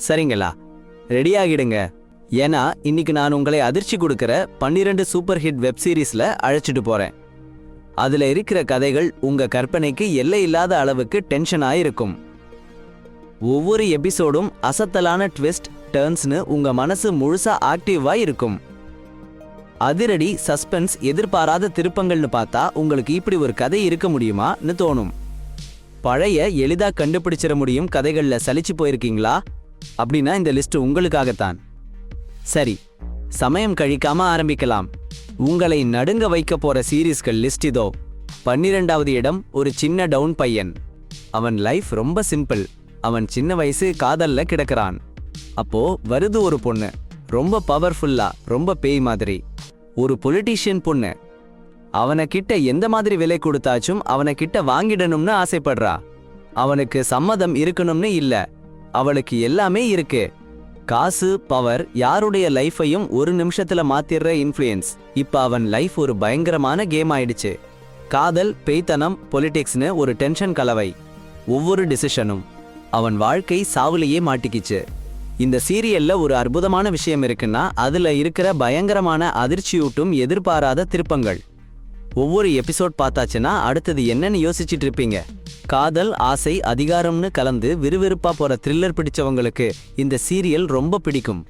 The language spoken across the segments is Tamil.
சரிங்களா? ரெடியாகிடுங்க. ஏன்னா இன்னைக்கு நான் உங்களை அதிர்ச்சி கொடுக்கிற 12 சூப்பர் ஹிட் வெப் சீரிஸ்ல அழைச்சிட்டு போறேன். அதுல இருக்கிற கதைகள் உங்க கற்பனைக்கு எல்லை இல்லாத அளவுக்கு டென்ஷன் ஆயிருக்கும். ஒவ்வொரு எபிசோடும் அசத்தலான ட்விஸ்ட் டர்ன்ஸ்னு உங்க மனசு முழுசா ஆக்டிவா இருக்கும். அதிரடி, சஸ்பென்ஸ், எதிர்பாராத திருப்பங்கள்னு பார்த்தா உங்களுக்கு இப்படி ஒரு கதை இருக்க முடியுமான்னு தோணும். பழைய எளிதா கண்டுபிடிச்சிட முடியும் கதைகள்ல சலிச்சு போயிருக்கீங்களா? அப்படின்னா இந்த லிஸ்ட் உங்களுக்காகத்தான். சரி, சமயம் கழிக்காம ஆரம்பிக்கலாம். உங்களை நடுங்க வைக்க போற சீரீஸ்கள் லிஸ்ட் இதோ. 12வது இடம், ஒரு சின்ன டவுன் பையன். அவன் லைஃப் ரொம்ப சிம்பிள். அவன் சின்ன வயசு காதல்ல கிடக்கிறான். அப்போ வருது ஒரு பொண்ணு, ரொம்ப பவர்ஃபுல்லா, ரொம்ப பேய் மாதிரி. ஒரு பொலிட்டீஷியன் பொண்ணு. அவனை கிட்ட எந்த மாதிரி விலை கொடுத்தாச்சும் அவனை கிட்ட வாங்கிடணும்னு ஆசைப்படுறா. அவனுக்கு சம்மதம் இருக்கணும்னு இல்ல, அவளுக்கு எல்லாமே இருக்கு. காசு, பவர், யாருடைய லைஃபையும் ஒரு நிமிஷத்துல மாத்திடுற இன்ஃப்ளூயன்ஸ். இப்ப அவன் லைஃப் ஒரு பயங்கரமான கேம் ஆயிடுச்சு. காதல், பேய்த்தனம், பொலிட்டிக்ஸ்னு ஒரு டென்ஷன் கலவை. ஒவ்வொரு டிசிஷனும் அவன் வாழ்க்கை சாவுலையே மாட்டிக்கிச்சு. இந்த சீரியல்ல ஒரு அற்புதமான விஷயம் இருக்குன்னா அதுல இருக்கிற பயங்கரமான அதிர்ச்சியூட்டும் எதிர்பாராத திருப்பங்கள். ஒவ்வொரு எபிசோட் பார்த்தாச்சுன்னா அடுத்தது என்னன்னு யோசிச்சுட்டு இருப்பீங்க. காதல், ஆசை, அதிகாரம்னு கலந்து விறுவிறுப்பா போற த்ரில்லர் பிடிச்சவங்களுக்கு இந்த சீரியல் ரொம்ப பிடிக்கும்.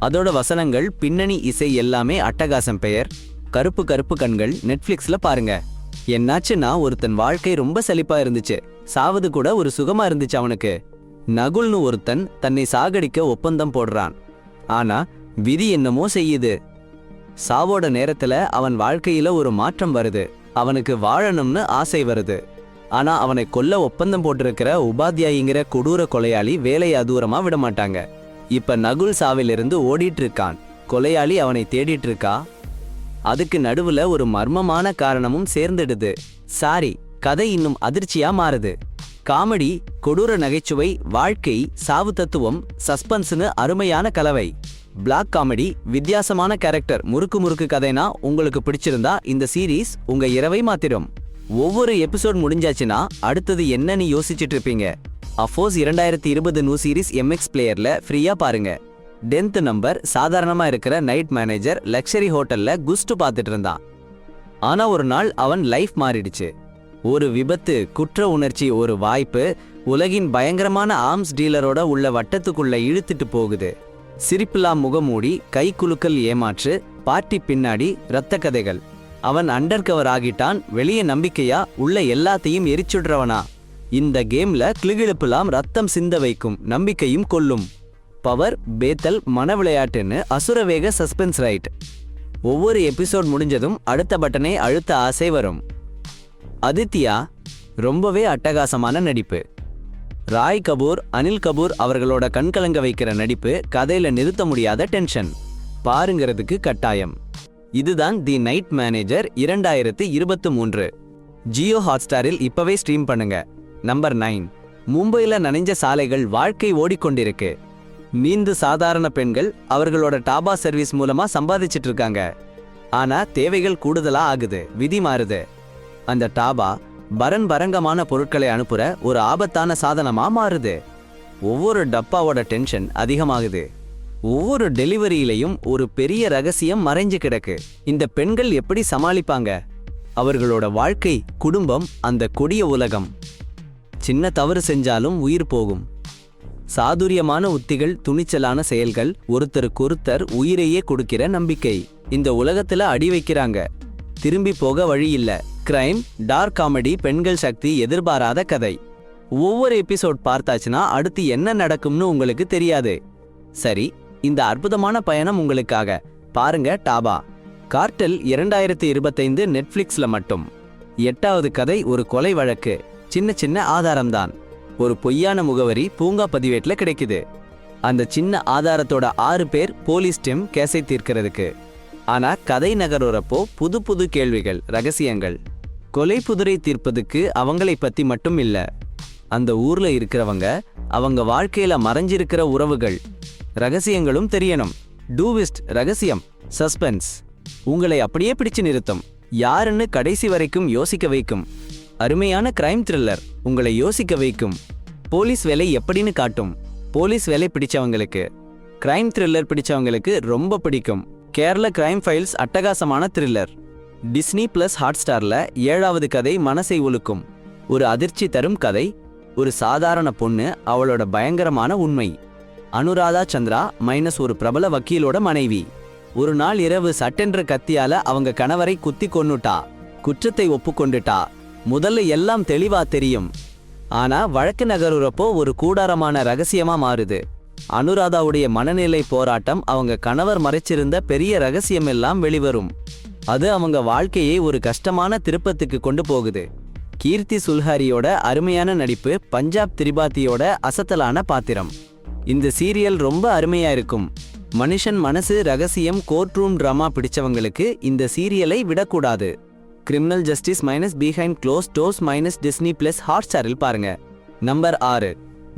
அதோட வசனங்கள், பின்னணி இசை எல்லாமே அட்டகாசம். பெயர் கருப்பு கருப்பு கண்கள். நெட்ஃபிளிக்ஸ்ல பாருங்க. என்னாச்சுன்னா ஒருத்தன் வாழ்க்கை ரொம்ப சலிப்பா இருந்துச்சு, சாவது கூட ஒரு சுகமா இருந்துச்சு அவனுக்கு. நகுல்னு ஒருத்தன் தன்னை சாகடிக்க ஒப்பந்தம் போடுறான். ஆனா விதி என்னமோ செய்யுது. சாவோட நேரத்துல அவன் வாழ்க்கையில ஒரு மாற்றம் வருது. அவனுக்கு வாழணும்னு ஆசை வருது. ஆனா அவனை கொல்ல ஒப்பந்தம் போட்டிருக்கிற உபாத்யாயிங்கிற கொடூர கொலையாளி வேலையை தூரமா விட மாட்டாங்க. இப்ப நகுல் சாவிலிருந்து ஓடிட்டு இருக்கான். கொலையாளி அவனை தேடிட்டு இருக்கா. அதுக்கு நடுவுல ஒரு மர்மமான காரணமும் சேர்ந்துடுது. சாரி, கதை இன்னும் அதிர்ச்சியா மாறுது. காமெடி, கொடூர நகைச்சுவை, வாழ்க்கை, சாவு தத்துவம், சஸ்பென்ஸ்னு அருமையான கலவை. பிளாக் காமெடி, வித்தியாசமான கேரக்டர், முறுக்கு முறுக்கு கதைனா உங்களுக்கு பிடிச்சிருந்தா இந்த சீரீஸ் உங்க இரவை மாத்திரும். ஒவ்வொரு எபிசோட் முடிஞ்சாச்சுன்னா அடுத்தது என்னன்னு யோசிச்சுட்டு இருப்பீங்க. அஃபோர்ஸ் 2020 நியூ சீரீஸ் MX பிளேயர்ல ஃப்ரீயா பாருங்க. 10th நம்பர், சாதாரணமா இருக்கிற நைட் மேனேஜர் லக்ஸரி ஹோட்டல்ல குஸ்ட் பார்த்துட்டு இருந்தான். ஆனா ஒரு நாள் அவன் லைஃப் மாறிடுச்சு. ஒரு விபத்து, குற்ற உணர்ச்சி, ஒரு வாய்ப்பு உலகின் பயங்கரமான ஆர்ம்ஸ் டீலரோட உள்ள வட்டத்துக்குள்ள இழுத்துட்டு போகுது. சிரிப்பில்லா முகமூடி, கை குலுக்கல், ஏமாற்று, பார்ட்டி பின்னாடி, இரத்த கதைகள். அவன் அண்டர் கவர் ஆகிட்டான். வெளியே நம்பிக்கையா, உள்ள எல்லாத்தையும் எரிச்சுடுறவனா. இந்த கேம்ல கிளுகிழப்புலாம் ரத்தம் சிந்த வைக்கும், நம்பிக்கையும் கொல்லும். பவர், பேத்தல், மன விளையாட்டுன்னு அசுரவேக சஸ்பென்ஸ் ரைட். ஒவ்வொரு எபிசோட் முடிஞ்சதும் அடுத்த பட்டனை அழுத்த ஆசை வரும். அதித்யா ரொம்பவே அட்டகாசமான நடிப்பு. ராய் கபூர், அனில் கபூர் அவர்களோட கண்கலங்க வைக்கிற நடிப்பு, கதையில நிறுத்த முடியாத டென்ஷன். பாருங்கிறதுக்கு கட்டாயம். இதுதான் தி நைட் மேனேஜர் 2023. ஜியோ ஹாட்ஸ்டாரில் இப்பவே ஸ்ட்ரீம் பண்ணுங்க. நம்பர் 9, மும்பையில நனைஞ்ச சாலைகள், வாழ்க்கை ஓடிக்கொண்டிருக்கு. நீந்து சாதாரண பெண்கள் அவர்களோட டாபா சர்வீஸ் மூலமா சம்பாதிச்சிட்டு இருக்காங்க. ஆனா தேவைகள் கூடுதலா ஆகுது, விதி மாறுது. அந்த டாபா பரங்கமான பொருட்களை அனுப்புற ஒரு ஆபத்தான சாதனமா மாறுது. ஒவ்வொரு டப்பாவோட டென்ஷன் அதிகமாகுது. ஒவ்வொரு டெலிவரியிலையும் ஒரு பெரிய ரகசியம் மறைஞ்சு கிடக்கு. இந்த பெண்கள் எப்படி சமாளிப்பாங்க? அவர்களோட வாழ்க்கை, குடும்பம், அந்த கொடிய உலகம். சின்ன தவறு செஞ்சாலும் உயிர் போகும். சாதுரியமான உத்திகள், துணிச்சலான செயல்கள், ஒருத்தருக்கொருத்தர் உயிரையே கொடுக்கிற நம்பிக்கை. இந்த உலகத்துல அடி வைக்கிறாங்க, திரும்பி போக வழி இல்ல. கிரைம், டார்க் காமெடி, பெண்கள் சக்தி, எதிர்பாராத கதை. ஒவ்வொரு எபிசோட் பார்த்தாச்சுன்னா அடுத்து என்ன நடக்கும்னு உங்களுக்கு தெரியாது. சரி, இந்த அற்புதமான பயணம் உங்களுக்காக. பாருங்க டாபா. கார்டெல் 2025 நெட்ஃபிளிக்ஸ்ல மட்டும். 8வது கதை, ஒரு கொலை வழக்கு. சின்ன சின்ன ஆதாரம்தான். ஒரு பொய்யான முகவரி பூங்கா பதிவேட்ல கிடைக்குது. அந்த சின்ன ஆதாரத்தோட 6 பேர் போலீஸ் டீம் கேஸை தீர்க்கிறதுக்கு. ஆனா கதை நகர்றப்போ புது புது கேள்விகள், ரகசியங்கள். கொலை புதிரை தீர்ப்பதுக்கு அவங்களை பத்தி மட்டும் இல்ல, அந்த ஊர்ல இருக்கிறவங்க, அவங்க வாழ்க்கையில மறைஞ்சிருக்கிற உறவுகள், ரகசியங்களும் தெரியணும். டூவிஸ்ட், ரகசியம், சஸ்பென்ஸ் உங்களை அப்படியே பிடிச்சு நிறுத்தும். யாருன்னு கடைசி வரைக்கும் யோசிக்க வைக்கும். அருமையான கிரைம் த்ரில்லர், உங்களை யோசிக்க வைக்கும். போலீஸ் வேலை எப்படின்னு காட்டும். போலீஸ் வேலை பிடிச்சவங்களுக்கு, கிரைம் த்ரில்லர் பிடிச்சவங்களுக்கு ரொம்ப பிடிக்கும். கேரள கிரைம் ஃபைல்ஸ் அட்டகாசமான த்ரில்லர். டிஸ்னி பிளஸ் ஹாட்ஸ்டார்ல 7வது கதை மனசை உலுக்கும். ஒரு அதிர்ச்சி தரும் கதை. ஒரு சாதாரண பொண்ணு, அவளோட பயங்கரமான உண்மை. அனுராதா சந்திரா மைனஸ் ஒரு பிரபல வக்கீலோட மனைவி. ஒரு நாள் இரவு சட்டென்ற கத்தியால அவங்க கணவரை குத்தி கொன்னுட்டா. குற்றத்தை ஒப்புக்கொண்டுட்டா. முதல்ல எல்லாம் தெளிவா தெரியும். ஆனா வழக்கு நகருறப்போ ஒரு கூடாரமான ரகசியமா மாறுது. அனுராதாவுடைய மனநிலை போராட்டம், அவங்க கணவர் மறைச்சிருந்த பெரிய ரகசியம் எல்லாம் வெளிவரும். அது அவங்க வாழ்க்கையை ஒரு கஷ்டமான திருப்பத்துக்கு கொண்டு போகுது. கீர்த்தி சுல்ஹாரியோட அருமையான நடிப்பு, பஞ்சாப் திரிபாத்தியோட அசத்தலான பாத்திரம். இந்த சீரியல் ரொம்ப அருமையா இருக்கும். மனுஷன் மனசு, ரகசியம், கோர்ட் ரூம் டிராமா பிடிச்சவங்களுக்கு இந்த சீரியலை விடக்கூடாது. Criminal justice minus behind closed doors minus Disney plus ஹாட்ஸ்டாரில் பாருங்க. நம்பர் 6.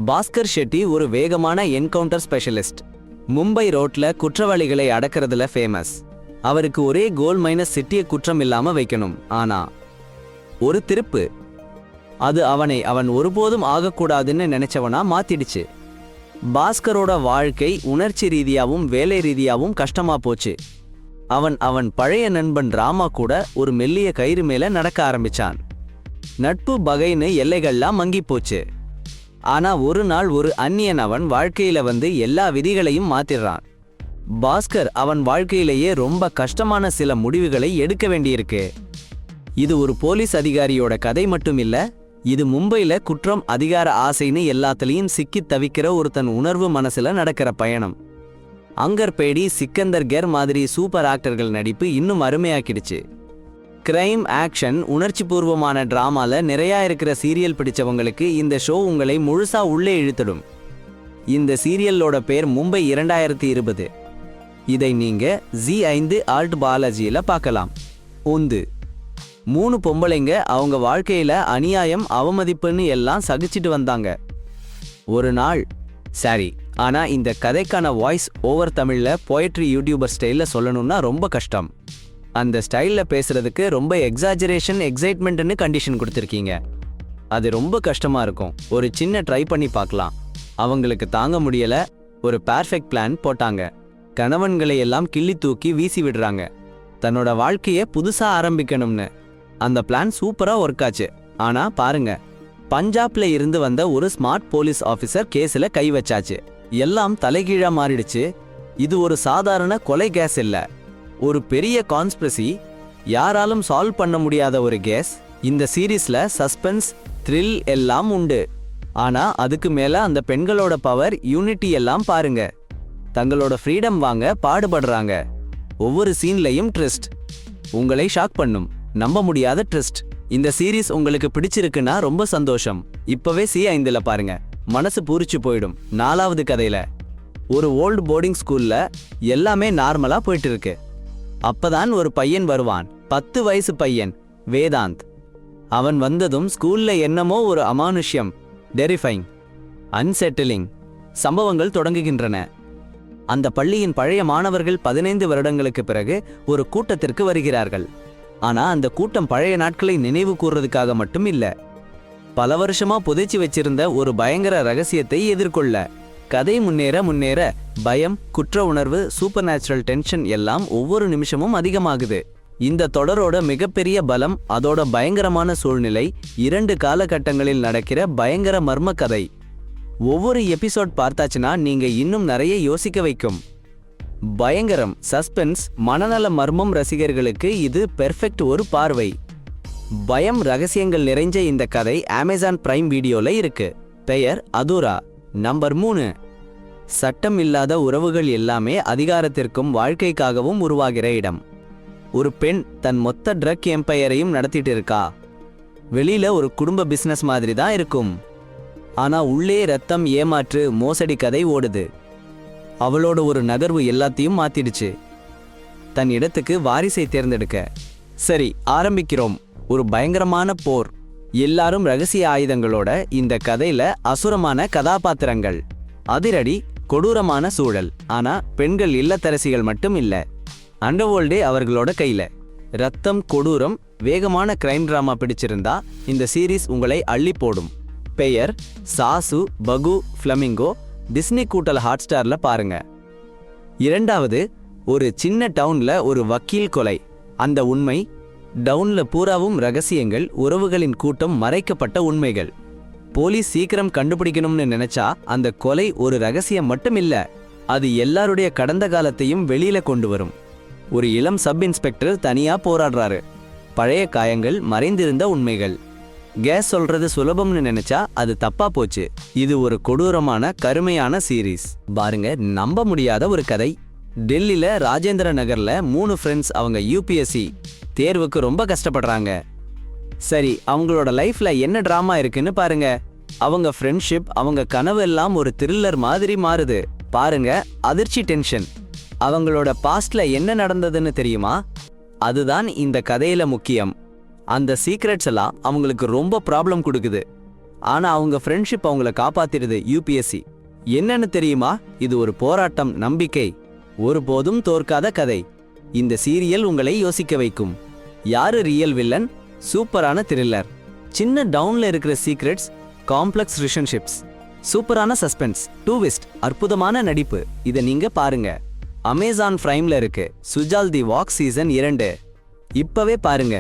பாஸ்கர் ஷெட்டி ஒரு வேகமான என்கவுண்டர் ஸ்பெஷலிஸ்ட். மும்பை ரோட்ல குற்றவாளிகளை அடக்கிறதுல ஃபேமஸ். அவருக்கு ஒரே கோல் மைனஸ் சிட்டிய குற்றம் இல்லாம வைக்கணும். ஆனா ஒரு திருப்பு, அது அவன் ஒருபோதும் ஆகக்கூடாதுன்னு நினைச்சவனா மாத்திடுச்சு. பாஸ்கரோட வாழ்க்கை உணர்ச்சி ரீதியாவும் வேலை ரீதியாவும் கஷ்டமா போச்சு. அவன் பழைய நண்பன் ராமா கூட ஒரு மெல்லிய கயிறு மேல நடக்க ஆரம்பிச்சான். நட்பு பகைன்னு எல்லைகள்லாம் மங்கி போச்சு. ஆனா ஒரு நாள் ஒரு அந்நியன் அவன் வாழ்க்கையில வந்து எல்லா விதிகளையும் மாத்திடுறான். பாஸ்கர் அவன் வாழ்க்கையிலேயே ரொம்ப கஷ்டமான சில முடிவுகளை எடுக்க வேண்டியிருக்கு. இது ஒரு போலீஸ் அதிகாரியோட கதை மட்டும் இல்ல, இது மும்பைல குற்றம், அதிகார ஆசைன்னு எல்லாத்துலயும் சிக்கி தவிக்கிற ஒருத்தன் உணர்வு மனசுல நடக்கிற பயணம். அங்கர் பேடி, சிக்கந்தர் கெர் மாதிரி சூப்பர் ஆக்டர்கள் நடிப்பு இன்னும் அருமையாக்கிடுச்சு. கிரைம், ஆக்ஷன், உணர்ச்சி பூர்வமான டிராமால நிறைய இருக்கிற சீரியல் பிடிச்சவங்களுக்கு இந்த ஷோ உங்களை முழுசா உள்ளே இழுத்துடும். இந்த சீரியலோட பேர் மும்பை 2020. இதை நீங்க Z5 ஆல்ட் பாலாஜியில பார்க்கலாம். 3 பொம்பளைங்க அவங்க வாழ்க்கையில அநியாயம், அவமதிப்புன்னு எல்லாம் சகிச்சிட்டு வந்தாங்க. ஒரு நாள் ஆனா இந்த கதைக்கான வாய்ஸ் ஓவர் தமிழ்ல போயட்ரி யூடியூபர் ஸ்டைல்ல சொல்லணும்னா ரொம்ப கஷ்டம். அந்த ஸ்டைல்ல பேசுறதுக்கு ரொம்ப எக்ஸாஜரேஷன், எக்ஸைட்மெண்ட்னு கண்டிஷன் கொடுத்துருக்கீங்க. அது ரொம்ப கஷ்டமா இருக்கும். ஒரு சின்ன ட்ரை பண்ணி பார்க்கலாம். அவங்களுக்கு தாங்க முடியல. ஒரு பெர்ஃபெக்ட் பிளான் போட்டாங்க. கணவன்களை எல்லாம் கிள்ளி தூக்கி வீசி விடுறாங்க, தன்னோட வாழ்க்கைய புதுசா ஆரம்பிக்கணும்னு. அந்த பிளான் சூப்பரா ஒர்க் ஆச்சு. ஆனா பாருங்க, பஞ்சாப்ல இருந்து வந்த ஒரு ஸ்மார்ட் போலீஸ் ஆபீசர் கேஸ்ல கை வச்சாச்சு. எல்லாம் தலைகீழா மாறிடுச்சு. இது ஒரு சாதாரண கொலை கேஸ் இல்ல, ஒரு பெரிய கான்ஸ்பிரசி, யாராலும் சால்வ் பண்ண முடியாத ஒரு கேஸ். இந்த சீரீஸ்ல சஸ்பென்ஸ், த்ரில் எல்லாம் உண்டு. ஆனா அதுக்கு மேல அந்த பெண்களோட பவர், யூனிட்டி எல்லாம் பாருங்க. தங்களோட ஃப்ரீடம் வாங்க பாடுபடுறாங்க. ஒவ்வொரு சீன்லயும் ட்விஸ்ட், உங்களை ஷாக் பண்ணும், நம்ப முடியாத ட்விஸ்ட். இந்த சீரீஸ் உங்களுக்கு பிடிச்சிருக்குன்னா ரொம்ப சந்தோஷம். இப்பவே Z5ல பாருங்க, மனசு பூரிச்சு போயிடும். 4வது கதையில ஒரு ஓல்டு போர்டிங் ஸ்கூல்ல எல்லாமே நார்மலா போயிட்டு இருக்கு. அப்பதான் ஒரு பையன் வருவான். 10 வயசு பையன், வேதாந்த். அவன் வந்ததும் ஸ்கூல்ல என்னமோ ஒரு அமானுஷ்யம், டெரிஃபைங், அன்செட்டிலிங் சம்பவங்கள் தொடங்குகின்றன. அந்த பள்ளியின் பழைய மாணவர்கள் 15 வருடங்களுக்கு பிறகு ஒரு கூட்டத்திற்கு வருகிறார்கள். ஆனா அந்த கூட்டம் பழைய நாட்களை நினைவு கூர்றதுக்காக மட்டும் இல்ல, பல வருஷமா புதைச்சி வச்சிருந்த ஒரு பயங்கர ரகசியத்தை எதிர்கொள்ள. கதை முன்னேற பயம், குற்ற உணர்வு, சூப்பர் நேச்சுரல் டென்ஷன் எல்லாம் ஒவ்வொரு நிமிஷமும் அதிகமாகுது. இந்த தொடரோட மிகப்பெரிய பலம் அதோட பயங்கரமான சூழ்நிலை. 2 காலகட்டங்களில் நடக்கிற பயங்கர மர்ம கதை. ஒவ்வொரு எபிசோட் பார்த்தாச்சுன்னா நீங்க இன்னும் நிறைய யோசிக்க வைக்கும். பயங்கரம், சஸ்பென்ஸ், மனநல மர்மம் ரசிகர்களுக்கு இது பெர்ஃபெக்ட் ஒரு பார்வை. பயம், ரகசியங்கள் நிறைஞ்ச இந்த கதை அமேசான் பிரைம் வீடியோல இருக்கு. பெயர் அதூரா. நம்பர் 3. சட்டம் இல்லாத உறவுகள் எல்லாமே அதிகாரத்திற்கும் வாழ்க்கைக்காகவும் உருவாகிற இடம். ஒரு பெண் தன் மொத்த ட்ரக் எம்பையரையும் நடத்திட்டு இருக்கா. வெளியில ஒரு குடும்ப பிசினஸ் மாதிரி தான் இருக்கும். ஆனா உள்ளே ரத்தம், ஏமாற்று, மோசடி கதை ஓடுது. அவளோட ஒரு நகர்வு எல்லாத்தையும் மாத்திடுச்சு. தன் இடத்துக்கு வாரிசை தேர்ந்தெடுக்க. சரி, ஆரம்பிக்கிறோம். ஒரு பயங்கரமான போர், எல்லாரும் ரகசிய ஆயுதங்களோட. இந்த கதையில அசுரமான கதாபாத்திரங்கள், அதிரடி, கொடூரமான சூழல். ஆனா பெண்கள் இல்லத்தரசிகள் மட்டும் இல்ல, அண்டர்வேர்ல்டே அவர்களோட கையில. ரத்தம், கொடூரம், வேகமான கிரைம் டிராமா பிடிச்சிருந்தா இந்த சீரீஸ் உங்களை அள்ளி போடும். பெயர் சாசு பகு ஃப்ளமிங்கோ. டிஸ்னி கூட்டல் ஹாட்ஸ்டார்ல பாருங்க. இரண்டாவது, ஒரு சின்ன டவுன்ல ஒரு வக்கீல் கொலை. அந்த உண்மை டவுன்ல பூராவும் ரகசியங்கள், உறவுகளின் கூட்டம், மறைக்கப்பட்ட உண்மைகள். போலீஸ் சீக்கிரம் கண்டுபிடிக்கணும்னு நினைச்சா அந்த கொலை ஒரு ரகசியம் மட்டும் இல்ல, அது எல்லாருடைய கடந்த காலத்தையும் வெளியில கொண்டு வரும். ஒரு இளம் சப் இன்ஸ்பெக்டர் தனியா போராடுறாரு. பழைய காயங்கள், மறைந்திருந்த உண்மைகள். கேஸ் சொல்றது சுலபம்னு நினைச்சா அது தப்பா போச்சு. இது ஒரு கொடூரமான கருமையான சீரீஸ். பாருங்க, நம்ப முடியாத ஒரு கதை. டெல்லியில ராஜேந்திர நகர்ல 3 ஃப்ரெண்ட்ஸ், அவங்க யூபிஎஸ்சி தேர்வுக்கு ரொம்ப கஷ்டப்படுறாங்க. சரி, அவங்களோட லைஃப்ல என்ன டிராமா இருக்குன்னு பாருங்க. அவங்க ஃப்ரெண்ட்ஷிப், அவங்க கனவு எல்லாம் ஒரு த்ரில்லர் மாதிரி மாறுது. பாருங்க, அதிர்ச்சி, டென்ஷன். அவங்களோட பாஸ்ட்ல என்ன நடந்ததுன்னு தெரியுமா? அதுதான் இந்த கதையில முக்கியம். அந்த சீக்ரெட்ஸ் எல்லாம் அவங்களுக்கு ரொம்ப ப்ராப்ளம் கொடுக்குது. ஆனா அவங்க ஃப்ரெண்ட்ஷிப் அவங்கள காப்பாத்திடுது. யூபிஎஸ்சி என்னன்னு தெரியுமா? இது ஒரு போராட்டம், நம்பிக்கை, ஒருபோதும் தோற்காத கதை. இந்த சீரியல் உங்களை யோசிக்க வைக்கும். யாரு ரியல் வில்லன்? சூப்பரான த்ரில்லர், சின்ன டவுன்ல இருக்கிற சீக்ரெட்ஸ், காம்ப்ளெக்ஸ் ரிலேஷன்ஷிப்ஸ், சூப்பரான சஸ்பென்ஸ், ட்விஸ்ட், அற்புதமான நடிப்பு. இதை நீங்க பாருங்க. அமேசான் பிரைம்ல இருக்கு. சுஜால் தி வாக் சீசன் 2 இப்பவே பாருங்க.